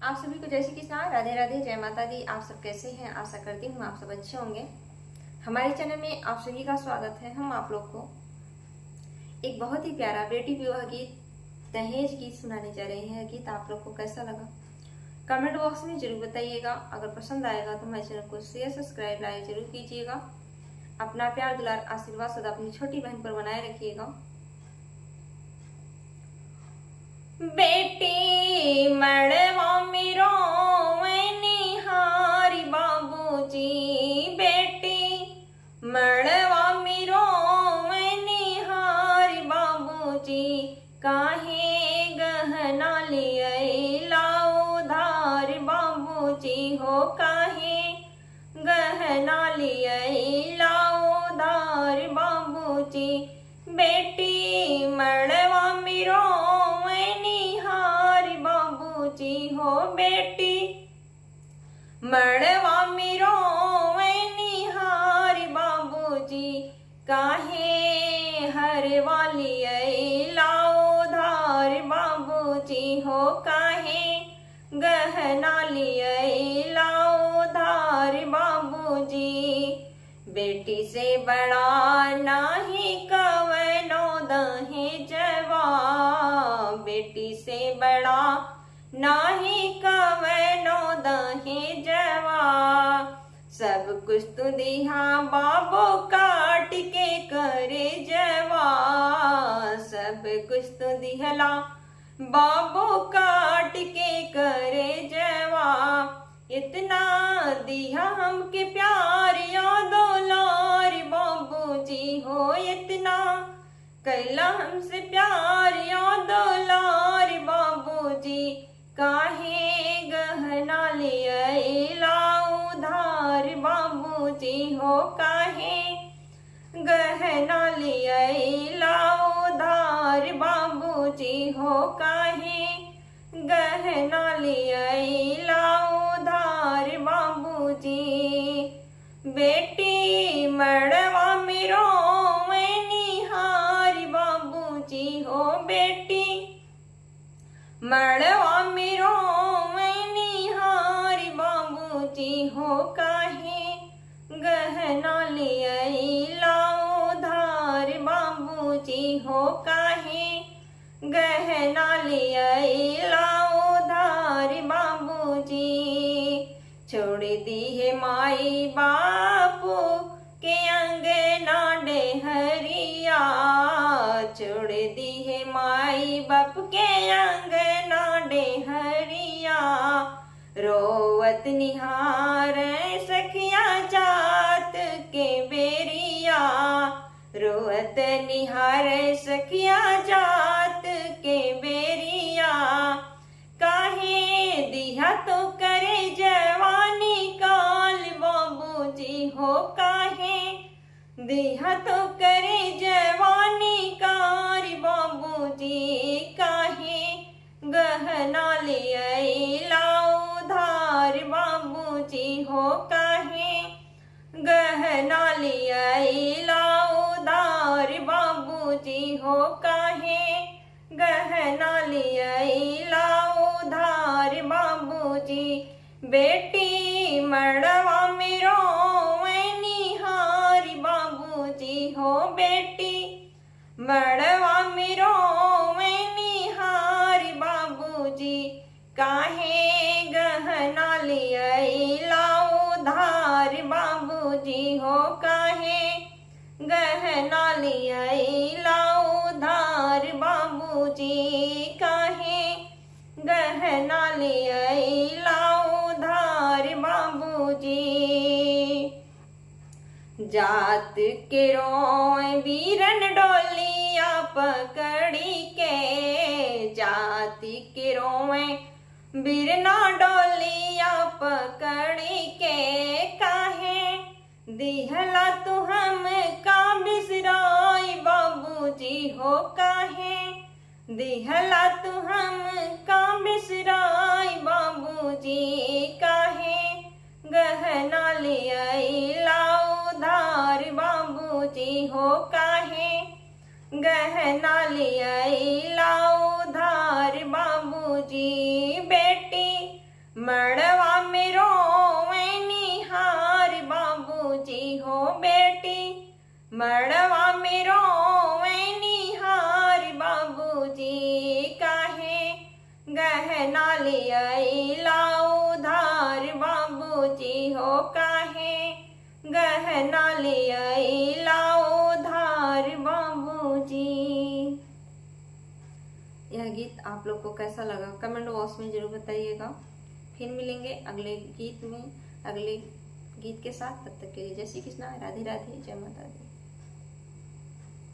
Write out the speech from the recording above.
आप सभी को जय श्री कृष्णा, राधे राधे, जय माता दी। आप सब कैसे हैं? आशा करती हूँ आप सब अच्छे होंगे। हमारे चैनल में आप सभी का स्वागत है। हम आप लोग को एक बहुत ही प्यारा बेटी विवाह गीत, दहेज गीत सुनाने जा रहे हैं। गीत आप लोग को कैसा लगा कमेंट बॉक्स में जरूर बताइएगा। अगर पसंद आएगा तो हमारे चैनल को शेयर, सब्सक्राइब, लाइक जरूर कीजिएगा। अपना प्यार, दुलार, आशीर्वाद सदा अपनी छोटी बहन पर बनाए रखिएगा। बेटी मड़वा मेरो निहारी बाबूजी, बेटी मड़वा मेरो निहारी बाबूजी, काहे गहना लिए लाओ उधार बाबूजी हो, काहे गहना लिए लाओ उधार बाबूजी। बेटी मड़वा मेरो हो, बेटी मड़वा मेरो निहारी बाबूजी, काहे हर वाली लाओ धार बाबूजी हो, काहे गहना लिए लाओ धार बाबूजी। बेटी से बड़ा नाही कवनो दहेजवा, बेटी से बड़ा नाही कवनो दहेजवा, सब कुछ तू दिहा बाबू काट के करे जवा, सब कुछ तू दिहला बाबू काट के करे जवा। इतना दिया हमके प्यार यादो लार बाबूजी हो, इतना कैला हमसे प्यार यादो लार बाबूजी, काहे गहना लिए लाओ उधार बाबूजी हो, काहे गहना लिए लाओ उधार बाबूजी हो, काहे गहना लिए लाओ उधार बाबूजी। बेटी मड़वा मेरो निहारी बाबूजी हो, बेटी मड़वा मेरो निहारी बाबूजी हो, काहे गहना लिए लाओ धार बाबूजी हो, काहे गहना लिए लाओ धार बाबूजी। छोड़ दी है माई बापू के अंगना डेहरिया, छोड़ दी है माई बाप के अंगना डेहरिया, रोवत निहार सखिया जात के बेरिया, रोवत निहार सखिया जात के बेरिया, काहे दिया तो करे जवानी काल बाबूजी हो, काहे दिया तो करे जवानी कार बाबूजी, काहे गहना लिए लाओ धार बाबूजी हो, काहे गहना लिए लाओ धार बाबूजी हो, काहे गहना लिए लाओ धार बाबूजी। बेटी मड़वा मेरो निहारी बाबूजी हो, बेटी मड़वा मेरो निहारी बाबूजी, काहे गहना लिए लाओ धार बाबूजी हो, काहे गहना लिए लाओ धार बाबूजी, काहे गहना लिए लाओ धार बाबूजी। जात के रोए वीरन डोलिया पकड़ी के, जाति के रोए बिरना डोलिया पकड़ी के, काहे दिहला तू हम का बिसराई बाबूजी हो, काहे दिहला तू हम का बिसराई बाबूजी, काहे गहना लिए लाओ धार बाबूजी हो, काहे गहना लिए लाओ धार बाबूजी। बेटी मड़वा में रोवे निहार बाबूजी हो बेटी, मड़वा में रोवे निहार बाबूजी, काहे गहना लिया उधार बाबूजी हो, काहे गहना लिया उधार बाबूजी। यह गीत आप लोग को कैसा लगा कमेंट बॉक्स में जरूर बताइएगा। फिर मिलेंगे अगले गीत में, अगले गीत के साथ। तब तक के लिए जय श्री कृष्णा, राधे राधे, जय माता दी।